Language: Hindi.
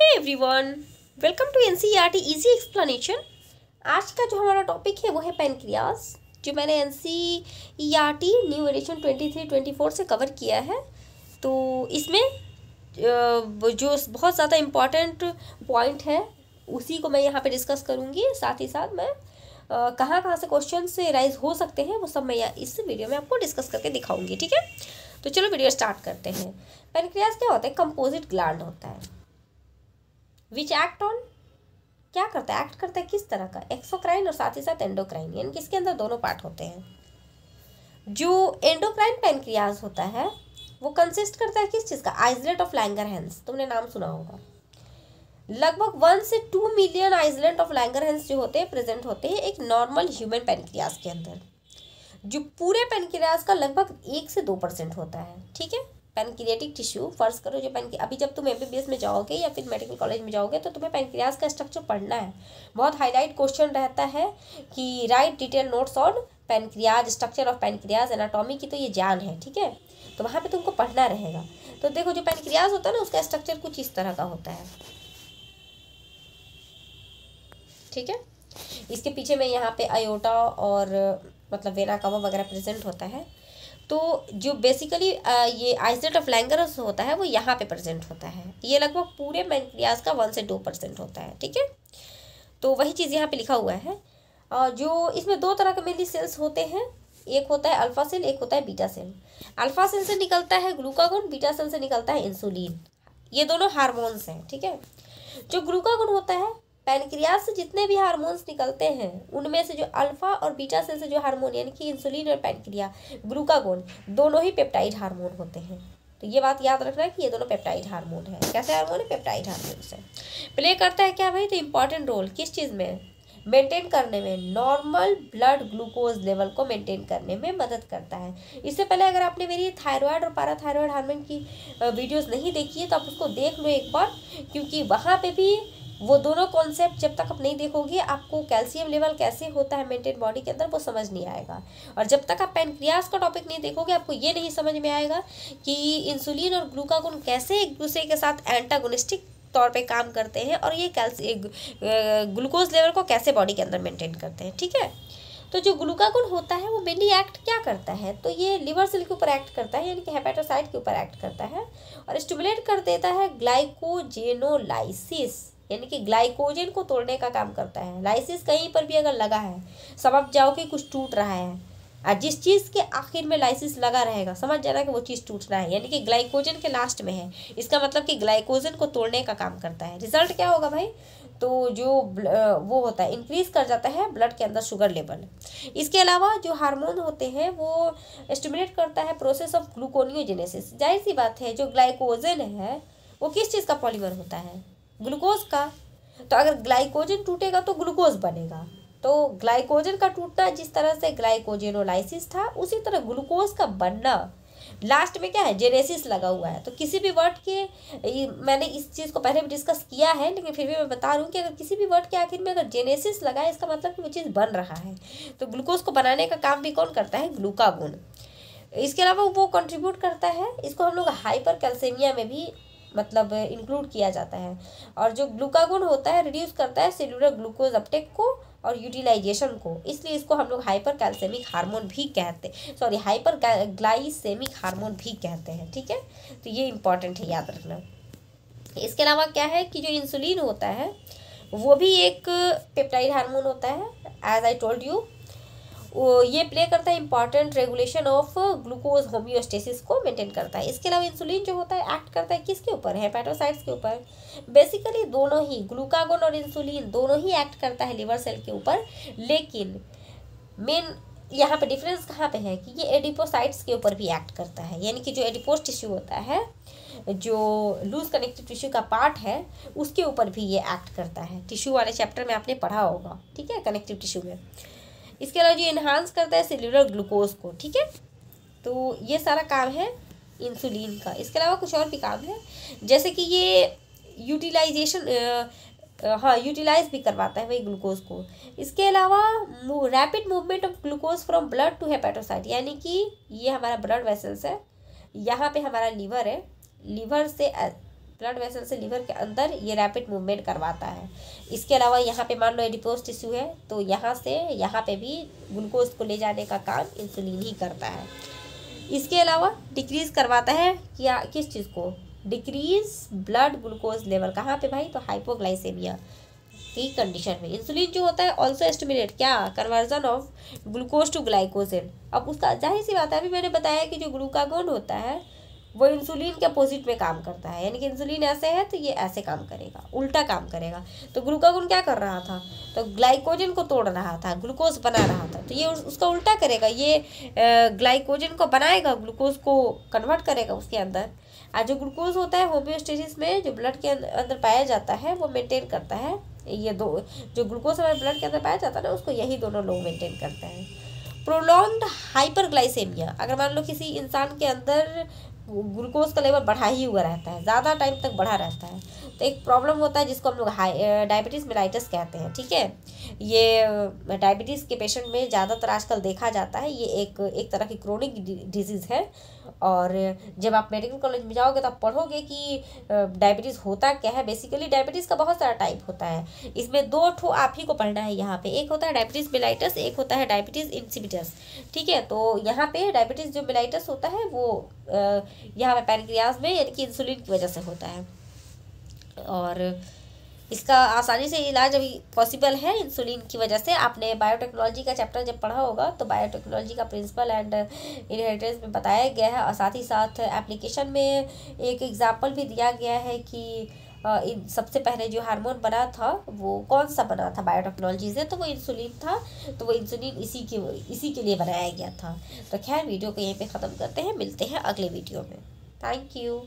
Hey everyone, welcome to NCERT easy explanation. आज का जो हमारा टॉपिक है वो है पैनक्रियाज, जो मैंने एनसीईआरटी न्यू एडिशन 23-24 से कवर किया है। तो इसमें जो बहुत ज़्यादा इम्पॉर्टेंट पॉइंट है उसी को मैं यहाँ पे डिस्कस करूँगी। साथ ही साथ मैं कहाँ कहाँ से क्वेश्चन से राइज हो सकते हैं वो सब मैं इस वीडियो में आपको डिस्कस करके दिखाऊंगी। ठीक है, तो चलो वीडियो स्टार्ट करते हैं। पैनक्रियाज क्या होता है? कंपोजिट ग्लैंड होता है विच एक्ट ऑन, क्या करता है? एक्ट करता है किस तरह का? एक्सोक्राइन और साथ ही साथ एंडोक्राइन, यानी कि इसके अंदर दोनों पार्ट होते हैं। जो एंडोक्राइन पैनक्रियाज होता है वो कंसिस्ट करता है किस चीज़ का? आइसलेट ऑफ लैंगरहैंस, तुमने नाम सुना होगा। लगभग 1 से 2 मिलियन आइसलेट ऑफ लैंगरहैंस जो होते हैं प्रेजेंट होते हैं एक नॉर्मल ह्यूमन पैनक्रियाज के अंदर, जो पूरे पैनक्रियाज का लगभग 1 से 2% होता है। ठीक है, पैनक्रियाटिक टिश्यू, फर्ज करो जो अभी जब तुम एमबीबीएस में जाओगे या फिर मेडिकल कॉलेज में जाओगे तो तुम्हें पैनक्रियाज का स्ट्रक्चर पढ़ना है। बहुत हाईलाइट क्वेश्चन रहता है कि right detail notes on pancreas, structure of pancreas, anatomy की तो ये जान है। ठीक है, तो वहाँ पे तुमको पढ़ना रहेगा। तो देखो जो पैनक्रियाज होता है ना उसका स्ट्रक्चर कुछ इस तरह का होता है। ठीक है, इसके पीछे में यहाँ पे आयोटा और मतलब वेना कावा वगैरह प्रेजेंट होता है। तो जो बेसिकली ये आइसलेट ऑफ लैंगरहैंस होता है वो यहाँ पे प्रेजेंट होता है। ये लगभग पूरे पैनक्रियाज का 1 से 2% होता है। ठीक है, तो वही चीज़ यहाँ पे लिखा हुआ है। जो इसमें 2 तरह के मेनली सेल्स होते हैं, एक होता है अल्फा सेल, एक होता है बीटा सेल। अल्फा सेल से निकलता है ग्लूकागोन, बीटा सेल से निकलता है इंसुलिन। ये दोनों हार्मोन्स हैं। ठीक है, जो ग्लूकागोन होता है, पैनक्रियाज से जितने भी हार्मोन्स निकलते हैं उनमें से जो अल्फा और बीटा सेल से जो हार्मोन यानी कि इंसुलिन और पैनक्रिया ग्लूकागोन दोनों ही पेप्टाइड हार्मोन होते हैं। तो ये बात याद रखना है कि ये दोनों पेप्टाइड हार्मोन है। कैसे हार्मोन है? पेप्टाइड हार्मोन से प्ले करता है क्या भाई? तो इंपॉर्टेंट रोल किस चीज़ में? मेंटेन करने में, नॉर्मल ब्लड ग्लूकोज लेवल को मेंटेन करने में मदद करता है। इससे पहले अगर आपने मेरी थायराइड और पैराथायराइड हार्मोन की वीडियोस नहीं देखी है तो आप उसको देख लो एक बार, क्योंकि वहाँ पे भी वो दोनों कॉन्सेप्ट जब तक आप नहीं देखोगे आपको कैल्शियम लेवल कैसे होता है मेंटेन बॉडी के अंदर वो समझ नहीं आएगा। और जब तक आप पैनक्रियाज का टॉपिक नहीं देखोगे आपको ये नहीं समझ में आएगा कि इंसुलिन और ग्लूकागोन कैसे एक दूसरे के साथ एंटागोनिस्टिक तौर पे काम करते हैं और ये ग्लूकोज लेवल को कैसे बॉडी के अंदर मेंटेन करते हैं। ठीक है, तो जो ग्लूकागोन होता है वो मेनली एक्ट क्या करता है? तो ये लिवर सेल के ऊपर एक्ट करता है, यानी कि हेपेटोसाइट के ऊपर एक्ट करता है और स्टिमुलेट कर देता है ग्लाइकोजेनोलाइसिस, यानी कि ग्लाइकोजन को तोड़ने का काम करता है। लाइसिस कहीं पर भी अगर लगा है समझ जाओ कि कुछ टूट रहा है, और जिस चीज़ के आखिर में लाइसिस लगा रहेगा समझ जाना कि वो चीज़ टूटना है, यानी कि ग्लाइकोजन के लास्ट में है। इसका मतलब कि ग्लाइकोजन को तोड़ने का काम करता है। रिजल्ट क्या होगा भाई? तो जो वो होता है इंक्रीज कर जाता है ब्लड के अंदर शुगर लेवल। इसके अलावा जो हार्मोन होते हैं वो स्टिमुलेट करता है प्रोसेस ऑफ ग्लूकोनियोजेनेसिस। जाहिर सी बात है जो ग्लाइकोजन है वो किस चीज़ का पॉलीमर होता है? ग्लूकोज का। तो अगर ग्लाइकोजन टूटेगा तो ग्लूकोज बनेगा। तो ग्लाइकोजन का टूटना जिस तरह से ग्लाइकोजेनोलाइसिस था उसी तरह ग्लूकोज का बनना लास्ट में क्या है? जेनेसिस लगा हुआ है। तो किसी भी वर्ड के, मैंने इस चीज़ को पहले भी डिस्कस किया है लेकिन फिर भी मैं बता रही हूँ कि अगर किसी भी वर्ड के आखिर में अगर जेनेसिस लगा है इसका मतलब कि वो चीज़ बन रहा है। तो ग्लूकोज को बनाने का काम भी कौन करता है? ग्लूकागोन। इसके अलावा वो कंट्रीब्यूट करता है, इसको हम लोग हाइपर कैल्सेमिया में भी मतलब इंक्लूड किया जाता है। और जो ग्लूकागोन होता है रिड्यूस करता है सेलुलर ग्लूकोज अपटेक को और यूटिलाइजेशन को, इसलिए इसको हम लोग हाइपर कैल्सेमिक हार्मोन भी कहते हाइपर ग्लाइसेमिक हार्मोन भी कहते हैं। ठीक है, तो ये इंपॉर्टेंट है, याद रखना। इसके अलावा क्या है कि जो इंसुलिन होता है वो भी एक पेप्टाइड हार्मोन होता है, एज आई टोल्ड यू। ये प्ले करता है important regulation of glucose homeostasis को मेंटेन करता है। इसके अलावा इंसुलिन जो होता है एक्ट करता है किसके ऊपर? हेपेटोसाइट्स के ऊपर। बेसिकली दोनों ही, ग्लूकागोन और इंसुलिन दोनों ही एक्ट करता है लिवर सेल के ऊपर, लेकिन मेन यहाँ पे डिफरेंस कहाँ पे है कि ये एडिपोसाइट्स के ऊपर भी एक्ट करता है, यानी कि जो एडिपोस टिश्यू होता है, जो लूज कनेक्टिव टिश्यू का पार्ट है उसके ऊपर भी ये एक्ट करता है। टिश्यू वाले चैप्टर में आपने पढ़ा होगा। ठीक है, कनेक्टिव टिश्यू में। इसके अलावा जो इन्हांस करता है सेल्यूलर ग्लूकोज को। ठीक है, तो ये सारा काम है इंसुलिन का। इसके अलावा कुछ और भी काम है, जैसे कि ये यूटिलाइजेशन यूटिलाइज भी करवाता है वही ग्लूकोज को। इसके अलावा rapid movement of glucose from blood to hepatocyte, यानी कि ये हमारा ब्लड वेसल्स है, यहाँ पे हमारा लीवर है, लीवर से ब्लड वेसल से लिवर के अंदर ये रैपिड मूवमेंट करवाता है। इसके अलावा यहाँ पे मान लो एडिपोज टिश्यू है तो यहाँ से यहाँ पे भी ग्लूकोज को ले जाने का काम इंसुलिन ही करता है। इसके अलावा डिक्रीज करवाता है क्या, किस चीज़ को, डिक्रीज ब्लड ग्लूकोज लेवल, कहाँ पे भाई, तो हाइपोग्लाइसेमिया की कंडीशन में। इंसुलिन जो होता है ऑल्सो एस्टिमुलेट क्या, conversion of glucose to glycogen. अब उसका जाहिर सी बात है, अभी मैंने बताया कि जो ग्लूकागोन होता है वो इंसुलिन के अपोजिट में काम करता है, यानी कि इंसुलिन ऐसे है तो ये ऐसे काम करेगा, उल्टा काम करेगा। तो ग्लूकागोन क्या कर रहा था, तो ग्लाइकोजन को तोड़ रहा था, ग्लूकोज बना रहा था, तो ये उसका उल्टा करेगा, ये ग्लाइकोजन को बनाएगा, ग्लूकोज को कन्वर्ट करेगा उसके अंदर। और जो ग्लूकोज होता है होम्योस्टेसिस में जो ब्लड के अंदर पाया जाता है वो मेंटेन करता है। ये दो जो ग्लूकोज हमारे ब्लड के अंदर पाया जाता है ना, उसको यही दोनों लोग मेंटेन करते हैं। प्रोलॉन्ग्ड हाइपरग्लाइसेमिया, अगर मान लो किसी इंसान के अंदर ग्लूकोज का लेवल बढ़ा ही हुआ रहता है, ज़्यादा टाइम तक बढ़ा रहता है, तो एक प्रॉब्लम होता है जिसको हम लोग डायबिटीज़ मेलाइटस कहते हैं। ठीक है, ये डायबिटीज़ के पेशेंट में ज़्यादातर आजकल देखा जाता है। ये एक तरह की क्रोनिक डिजीज़ है, और जब आप मेडिकल कॉलेज में जाओगे तो आप पढ़ोगे कि डायबिटीज़ होता क्या है। बेसिकली डायबिटीज़ का बहुत सारा टाइप होता है, इसमें दो ठो आप ही को पढ़ना है यहाँ पे। एक होता है डायबिटीज़ मेलाइटस, एक होता है डायबिटीज़ इंसिपिडस। ठीक है, तो यहाँ पे डायबिटीज़ जो मेलाइटस होता है वो यहाँ पे पैनक्रियाज में यानी कि इंसुलिन की वजह से होता है, और इसका आसानी से इलाज अभी पॉसिबल है इंसुलिन की वजह से। आपने बायोटेक्नोलॉजी का चैप्टर जब पढ़ा होगा तो बायोटेक्नोलॉजी का प्रिंसिपल एंड इनहेरिटेंस में बताया गया है, और साथ ही साथ एप्लीकेशन में एक एग्जाम्पल भी दिया गया है कि सबसे पहले जो हार्मोन बना था वो कौन सा बना था बायोटेक्नोलॉजी से, तो वो इंसुलिन था। तो वो इंसुलिन इसी के लिए बनाया गया था। तो खैर वीडियो को यहीं पे ख़त्म करते हैं, मिलते हैं अगले वीडियो में। Thank you.